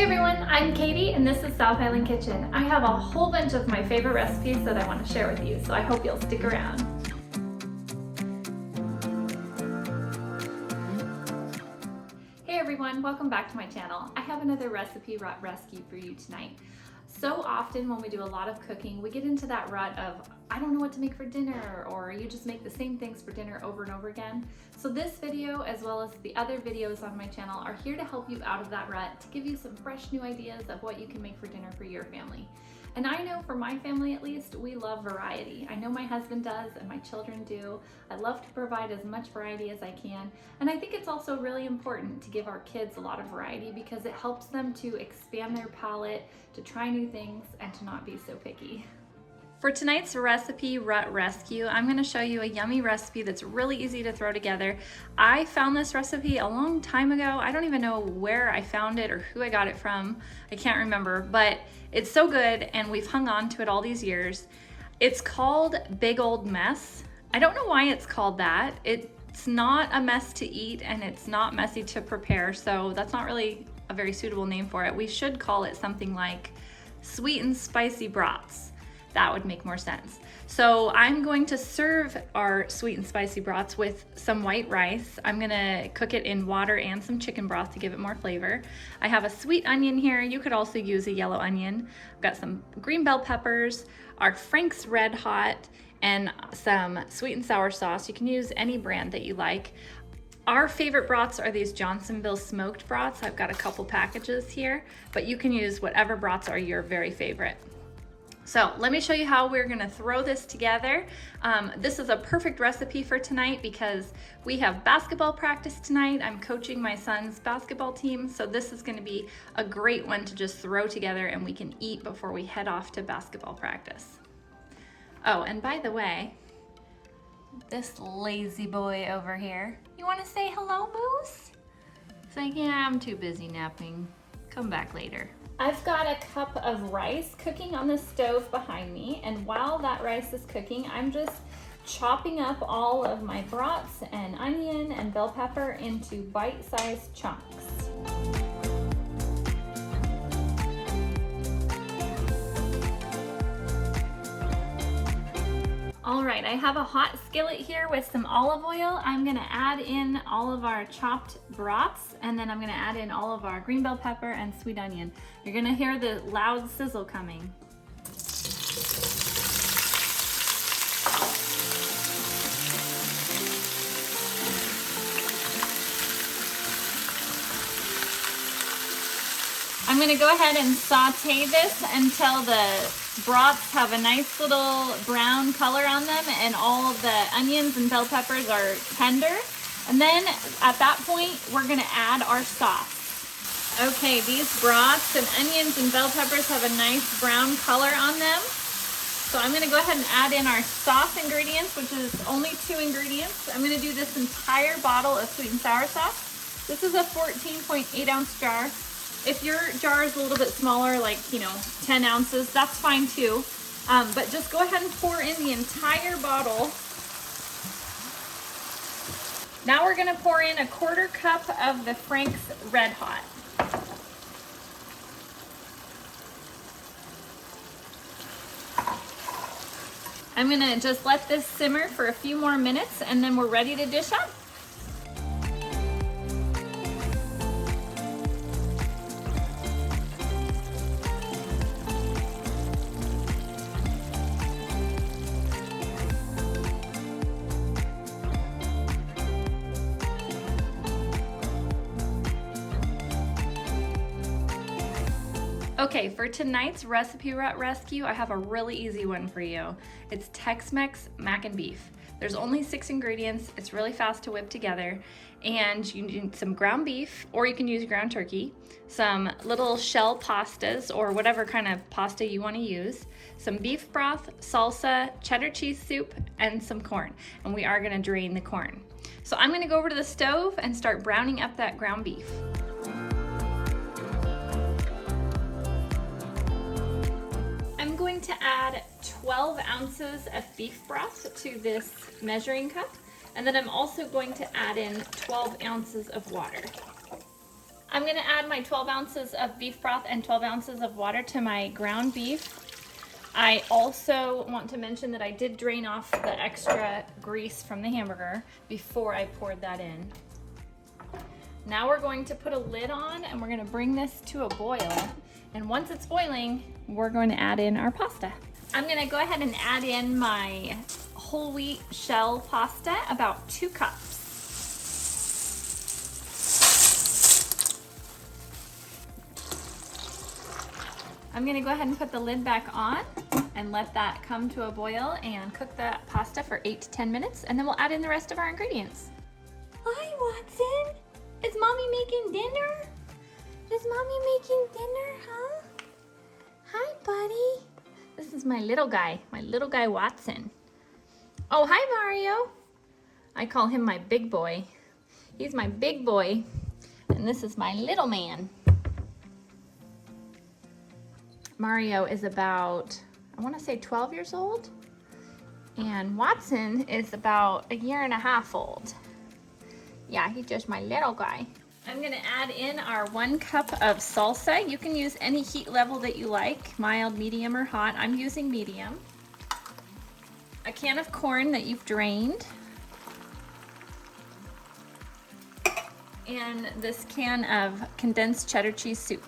Hey everyone, I'm Katie and this is South Island Kitchen. I have a whole bunch of my favorite recipes that I want to share with you, so I hope you'll stick around. Hey everyone, welcome back to my channel. I have another recipe rescue for you tonight. So often when we do a lot of cooking, we get into that rut of, I don't know what to make for dinner, or you just make the same things for dinner over and over again. So this video, as well as the other videos on my channel, are here to help you out of that rut, to give you some fresh new ideas of what you can make for dinner for your family. And I know for my family at least, we love variety. I know my husband does and my children do. I love to provide as much variety as I can. And I think it's also really important to give our kids a lot of variety because it helps them to expand their palate, to try new things, and to not be so picky. For tonight's recipe rut rescue, I'm going to show you a yummy recipe that's really easy to throw together. I found this recipe a long time ago. I don't even know where I found it or who I got it from. I can't remember, but it's so good and we've hung on to it all these years. It's called Big Old Mess. I don't know why it's called that. It's not a mess to eat and it's not messy to prepare, so that's not really a very suitable name for it. We should call it something like sweet and spicy brats. That would make more sense. So I'm going to serve our sweet and spicy brats with some white rice. I'm gonna cook it in water and some chicken broth to give it more flavor. I have a sweet onion here. You could also use a yellow onion. I've got some green bell peppers, our Frank's Red Hot, and some sweet and sour sauce. You can use any brand that you like. Our favorite broths are these Johnsonville Smoked Brats. I've got a couple packages here, but you can use whatever brats are your very favorite. So let me show you how we're gonna throw this together. This is a perfect recipe for tonight because we have basketball practice tonight. I'm coaching my son's basketball team, so this is gonna be a great one to just throw together and we can eat before we head off to basketball practice. Oh, and by the way, this lazy boy over here, you wanna say hello, Moose? It's like, yeah, I'm too busy napping. Come back later. I've got a cup of rice cooking on the stove behind me, and while that rice is cooking, I'm just chopping up all of my brats and onion and bell pepper into bite-sized chunks. All right, I have a hot skillet here with some olive oil. I'm gonna add in all of our chopped brats, and then I'm gonna add in all of our green bell pepper and sweet onion. You're gonna hear the loud sizzle coming. I'm gonna go ahead and saute this until the brats have a nice little brown color on them and all of the onions and bell peppers are tender. And then at that point, we're gonna add our sauce. Okay, these brats and onions and bell peppers have a nice brown color on them. So I'm gonna go ahead and add in our sauce ingredients, which is only 2 ingredients. I'm gonna do this entire bottle of sweet and sour sauce. This is a 14.8 ounce jar. If your jar is a little bit smaller, like, 10 ounces, that's fine too. But just go ahead and pour in the entire bottle. Now we're gonna pour in a 1/4 cup of the Frank's Red Hot. I'm gonna just let this simmer for a few more minutes and then we're ready to dish up. Okay, for tonight's recipe rut rescue, I have a really easy one for you. It's Tex-Mex Mac Beef. There's only 6 ingredients. It's really fast to whip together. And you need some ground beef, or you can use ground turkey, some little shell pastas, or whatever kind of pasta you want to use, some beef broth, salsa, cheddar cheese soup, and some corn. And we are gonna drain the corn. So I'm gonna go over to the stove and start browning up that ground beef. I'm going to add 12 ounces of beef broth to this measuring cup, and then I'm also going to add in 12 ounces of water. I'm gonna add my 12 ounces of beef broth and 12 ounces of water to my ground beef. I also want to mention that I did drain off the extra grease from the hamburger before I poured that in. Now we're going to put a lid on and we're gonna bring this to a boil. And once it's boiling, we're going to add in our pasta. I'm gonna go ahead and add in my whole wheat shell pasta, about 2 cups. I'm gonna go ahead and put the lid back on and let that come to a boil and cook the pasta for 8 to 10 minutes, and then we'll add in the rest of our ingredients. Hi, Watson. Is Mommy making dinner? Is Mommy making dinner, huh? Hi, buddy. This is my little guy Watson. Oh, hi, Mario. I call him my big boy. He's my big boy, and this is my little man. Mario is about, I want to say 12 years old, and Watson is about 1.5 years old. Yeah, he's just my little guy. I'm gonna add in our 1 cup of salsa. You can use any heat level that you like, mild, medium, or hot. I'm using medium. A can of corn that you've drained. And this can of condensed cheddar cheese soup.